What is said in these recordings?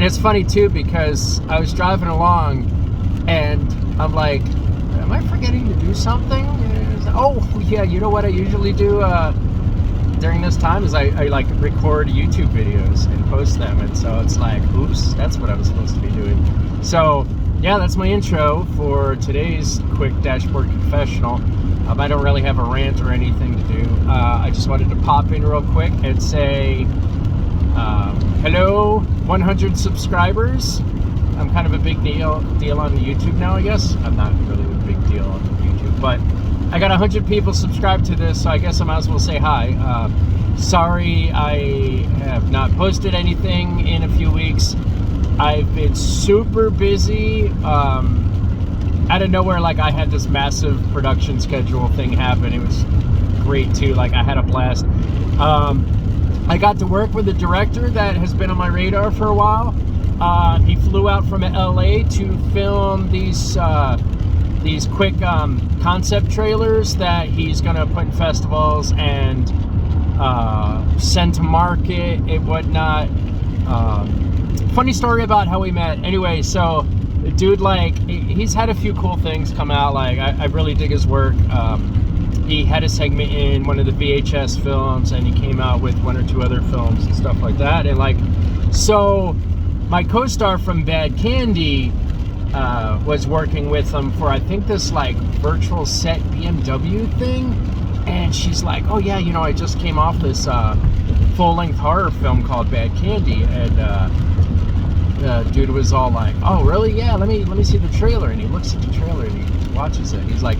it's funny too because I was driving along and I'm like, am I forgetting to do something? Oh yeah, you know what I usually do during this time is I like record YouTube videos and post them, and so it's like, oops, that's what I was supposed to be doing. So yeah, that's my intro for today's quick dashboard confessional. I don't really have a rant or anything to do. I just wanted to pop in real quick and say hello 100 subscribers. I'm kind of a big deal on the YouTube now, I guess. I'm not really a big deal on YouTube, but I got 100 people subscribed to this, so I guess I might as well say hi. Sorry I have not posted anything in a few weeks. I've been super busy. Out of nowhere, like, I had this massive production schedule thing happen. It was great too. Like, I had a blast. I got to work with a director that has been on my radar for a while. He flew out from LA to film these quick concept trailers that he's gonna put in festivals and send to market and whatnot. Funny story about how we met. Anyway, so the dude, like, he's had a few cool things come out. Like, I really dig his work. He had a segment in one of the VHS films, and he came out with one or two other films and stuff like that. And like, so my co-star from Bad Candy was working with him for, I think, this like virtual set BMW thing. And she's like, oh yeah, you know, I just came off this full-length horror film called Bad Candy. And dude was all like, oh really? Yeah, let me see the trailer. And he looks at the trailer and he watches it. He's like,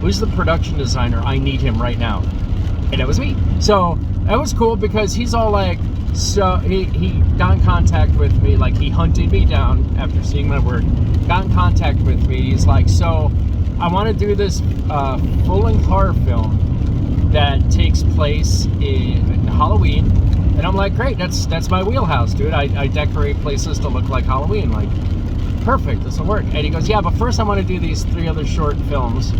who's the production designer? I need him right now. And it was me. So that was cool because he's all like, so he got in contact with me. Like, he hunted me down after seeing my work, got in contact with me. He's like, so I want to do this full-length horror film that takes place in Halloween. And I'm like, great, that's my wheelhouse, dude. I decorate places to look like Halloween. Like, perfect, this will work. And he goes, yeah, but first I want to do these 3 other short films,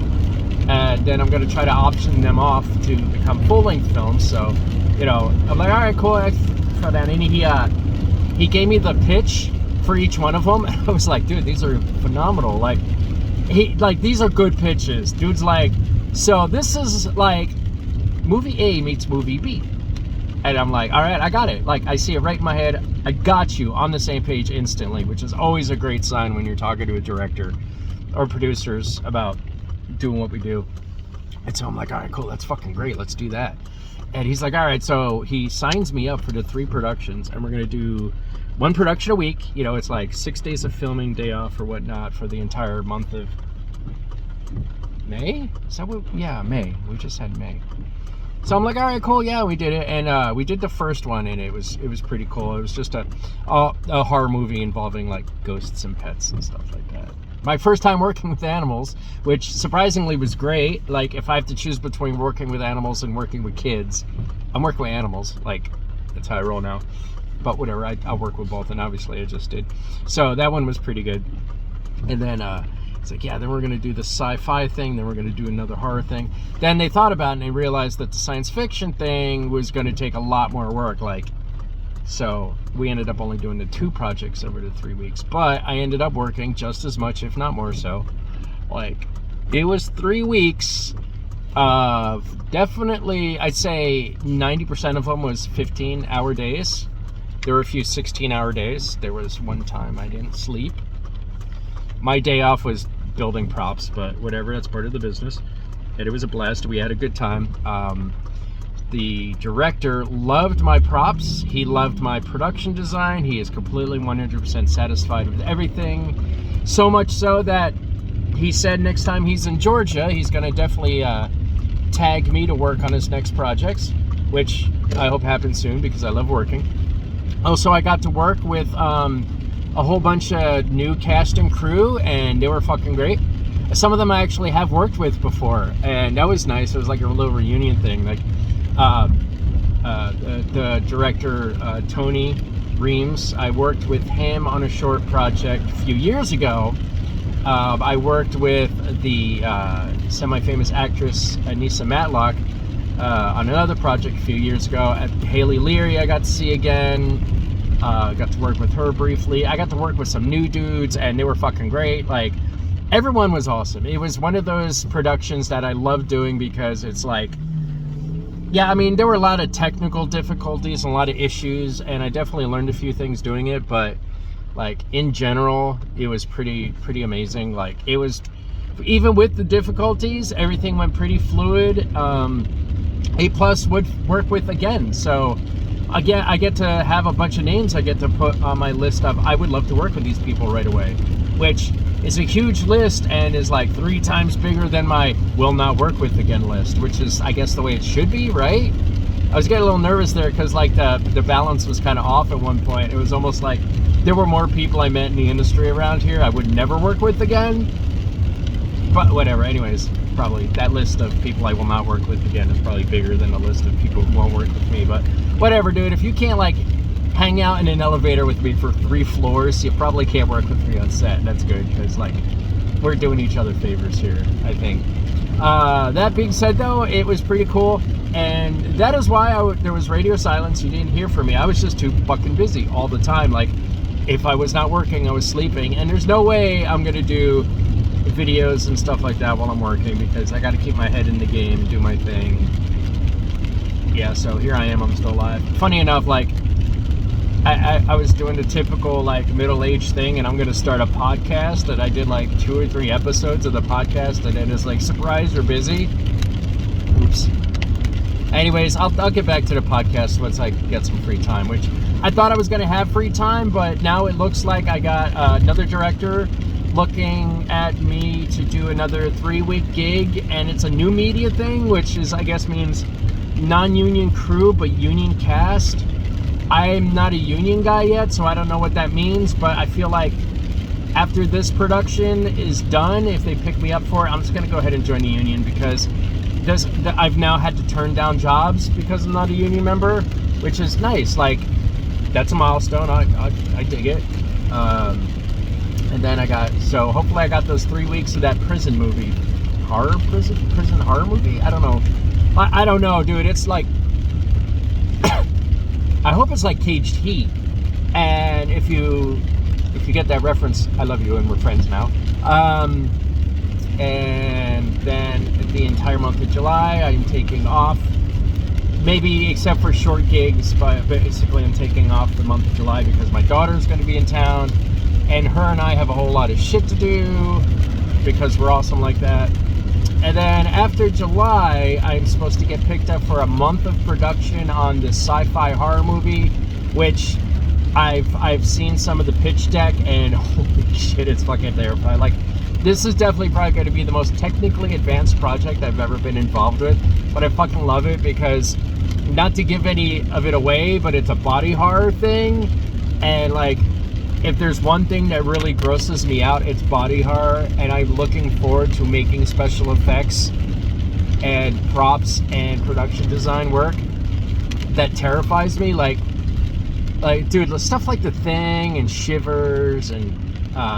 and then I'm going to try to option them off to become full-length films. So, you know, I'm like, all right, cool. And he gave me the pitch for each one of them. And I was like, dude, these are phenomenal. Like, these are good pitches. Dude's like, so this is like movie A meets movie B. And I'm like, all right, I got it. Like, I see it right in my head. I got you on the same page instantly, which is always a great sign when you're talking to a director or producers about doing what we do. And so I'm like, all right, cool, that's fucking great. Let's do that. And he's like, all right. So he signs me up for the 3 productions, and we're going to do 1 production a week. You know, it's like 6 days of filming, day off or whatnot for the entire month of May. Is that what? Yeah, May. We just had May. So I'm like, all right, cool, yeah, we did it. And we did the first one, and it was pretty cool. It was just a horror movie involving like ghosts and pets and stuff like that. My first time working with animals, which surprisingly was great. Like, if I have to choose between working with animals and working with kids, I'm working with animals. Like, that's how I roll now. But whatever, I'll work with both, and obviously I just did. So that one was pretty good. And then it's like, yeah, then we're going to do the sci-fi thing, then we're going to do another horror thing. Then they thought about it, and they realized that the science fiction thing was going to take a lot more work. Like, so we ended up only doing the 2 projects over the 3 weeks. But I ended up working just as much, if not more so. Like, it was 3 weeks of definitely, I'd say 90% of them was 15-hour days. There were a few 16-hour days. There was one time I didn't sleep. My day off was building props, but whatever, that's part of the business. And it was a blast. We had a good time. The director loved my props. He loved my production design. He is completely 100% satisfied with everything. So much so that he said next time he's in Georgia, he's going to definitely tag me to work on his next projects, which I hope happens soon because I love working. Also, I got to work with a whole bunch of new cast and crew, and they were fucking great. Some of them I actually have worked with before, and that was nice. It was like a little reunion thing. Like, the director, Tony Reams, I worked with him on a short project a few years ago. I worked with the semi-famous actress Anissa Matlock on another project a few years ago. Haley Leary I got to see again. Got to work with her briefly. I got to work with some new dudes, and they were fucking great. Like, everyone was awesome. It was one of those productions that I love doing because it's like, yeah, I mean, there were a lot of technical difficulties and a lot of issues, and I definitely learned a few things doing it, but like in general, it was pretty amazing. Like, it was, even with the difficulties, everything went pretty fluid. A+ would work with again. So again, I get to have a bunch of names I get to put on my list of I would love to work with these people right away, which is a huge list and is like 3 times bigger than my will not work with again list, which is, I guess, the way it should be, right? I was getting a little nervous there because like the balance was kind of off at one point. It was almost like there were more people I met in the industry around here I would never work with again. But whatever, anyways, probably that list of people I will not work with again is probably bigger than the list of people who won't work with me. But whatever, dude, if you can't like hang out in an elevator with me for 3 floors, you probably can't work with me on set. That's good, because like we're doing each other favors here, I think. That being said, though, it was pretty cool, and that is why there was radio silence. You didn't hear from me. I was just too fucking busy all the time. Like, if I was not working, I was sleeping, and there's no way I'm gonna do videos and stuff like that while I'm working, because I got to keep my head in the game and do my thing. Yeah, so here I am, I'm still alive. Funny enough, like I was doing the typical like middle-aged thing, and I'm gonna start a podcast that I did like 2 or 3 episodes of the podcast, and then it's like, surprise, you're busy. Oops. Anyways, I'll get back to the podcast once I get some free time, which I thought I was gonna have free time, but now it looks like I got another director looking at me to do another 3-week gig, and it's a new media thing, which is, I guess, means non-union crew but union cast. I'm not a union guy yet, so I don't know what that means, but I feel like after this production is done, if they pick me up for it, I'm just gonna go ahead and join the union, because I've now had to turn down jobs because I'm not a union member, which is nice. Like, that's a milestone. I dig it. And then so hopefully I got those 3 weeks of that prison movie, prison horror movie. I don't know. I don't know, dude. It's like, I hope it's like Caged Heat. And if you get that reference, I love you, and we're friends now. And then the entire month of July, I'm taking off. Maybe except for short gigs, but basically I'm taking off the month of July because my daughter's going to be in town. And her and I have a whole lot of shit to do because we're awesome like that. And then after July, I'm supposed to get picked up for a month of production on this sci-fi horror movie, which I've seen some of the pitch deck, and holy shit, it's fucking terrifying. Like, this is definitely probably going to be the most technically advanced project I've ever been involved with, but I fucking love it because, not to give any of it away, but it's a body horror thing, and like, if there's one thing that really grosses me out, it's body horror, and I'm looking forward to making special effects and props and production design work that terrifies me. Like dude, stuff like The Thing and Shivers and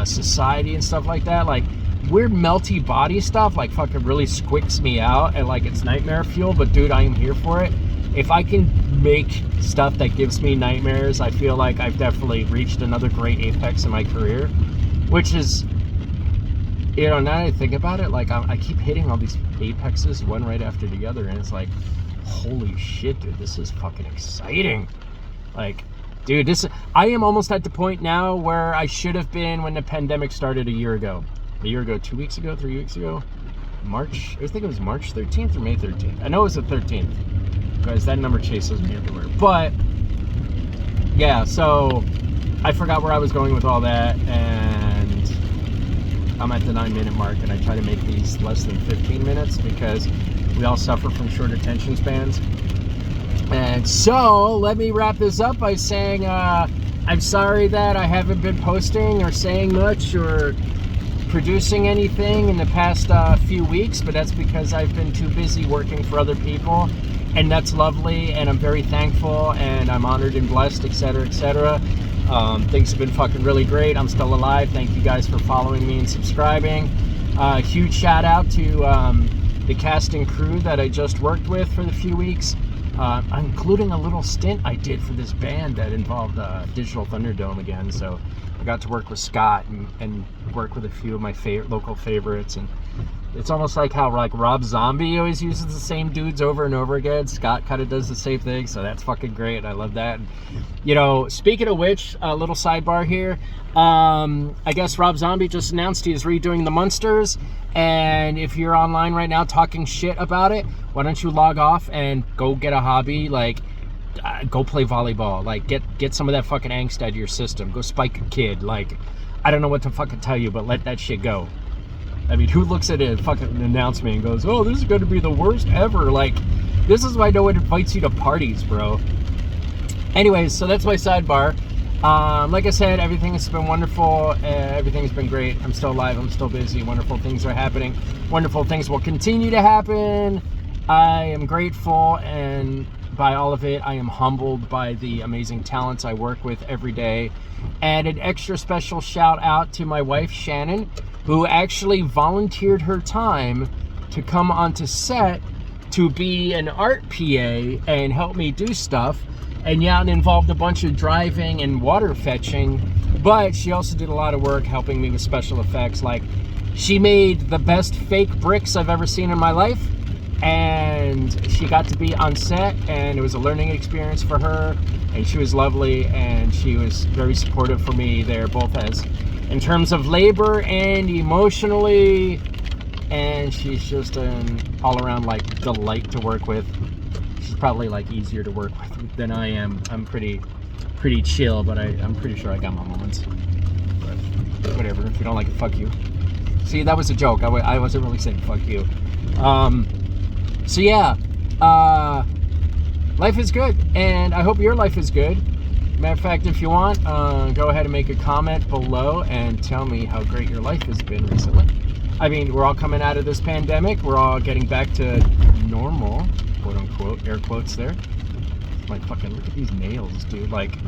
Society and stuff like that, like weird melty body stuff, like fucking really squicks me out, and like it's nightmare fuel, but dude, I am here for it. If I can make stuff that gives me nightmares, I feel like I've definitely reached another great apex in my career, which is, you know, now that I think about it, like I keep hitting all these apexes one right after the other, and it's like, holy shit, dude, this is fucking exciting. Like, dude, I am almost at the point now where I should have been when the pandemic started a year ago, 2 weeks ago, 3 weeks ago, March, I think it was March 13th or May 13th. I know it was the 13th. Because that number chases me everywhere. But yeah, so I forgot where I was going with all that, and I'm at the 9-minute mark, and I try to make these less than 15 minutes because we all suffer from short attention spans. And so let me wrap this up by saying I'm sorry that I haven't been posting or saying much or producing anything in the past few weeks, but that's because I've been too busy working for other people. And that's lovely, and I'm very thankful, and I'm honored and blessed, etc., etc. Things have been fucking really great. I'm still alive. Thank you guys for following me and subscribing. Huge shout out to the cast and crew that I just worked with for the few weeks. including a little stint I did for this band that involved Digital Thunderdome again. So I got to work with Scott and work with a few of my local favorites. And it's almost like how like Rob Zombie always uses the same dudes over and over again. Scott kind of does the same thing, so that's fucking great. I love that. And, you know, speaking of which, a little sidebar here. I guess Rob Zombie just announced he is redoing the Munsters, and if you're online right now talking shit about it, why don't you log off and go get a hobby, like go play volleyball, like get some of that fucking angst out of your system, go spike a kid, like I don't know what to fucking tell you, but let that shit go. I mean, who looks at a fucking announcement and goes, oh, this is going to be the worst ever? Like, this is why no one invites you to parties, bro. Anyways, so that's my sidebar. Like I said, everything has been wonderful. Everything's been great. I'm still alive. I'm still busy. Wonderful things are happening. Wonderful things will continue to happen. I am grateful, and by all of it, I am humbled by the amazing talents I work with every day. And an extra special shout out to my wife, Shannon, who actually volunteered her time to come onto set to be an art PA and help me do stuff. And yeah, it involved a bunch of driving and water fetching, but she also did a lot of work helping me with special effects. Like, she made the best fake bricks I've ever seen in my life, and she got to be on set, and it was a learning experience for her, and she was lovely, and she was very supportive for me there, both as in terms of labor and emotionally, and she's just an all-around like delight to work with. She's probably like easier to work with than I am. I'm pretty chill, but I'm pretty sure I got my moments. But whatever, if you don't like it, fuck you. See, that was a joke. I wasn't really saying fuck you. So yeah, life is good, and I hope your life is good. Matter of fact, if you want, go ahead and make a comment below and tell me how great your life has been recently. I mean, we're all coming out of this pandemic. We're all getting back to normal, quote unquote, air quotes there. Like, fucking look at these nails, dude. Like,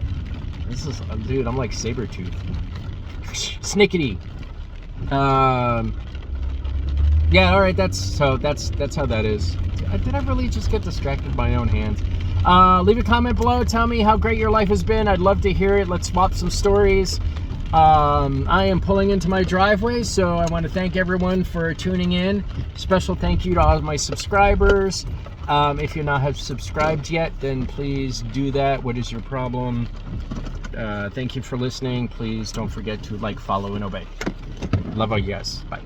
this is, dude, I'm like Sabretooth. Snickety. Yeah, alright, that's how that is. Did I really just get distracted by my own hands? Leave a comment below. Tell me how great your life has been. I'd love to hear it. Let's swap some stories. I am pulling into my driveway, so I want to thank everyone for tuning in. Special thank you to all of my subscribers. If you not have subscribed yet, then please do that. What is your problem? Thank you for listening. Please don't forget to like, follow, and obey. Love all you guys. Bye.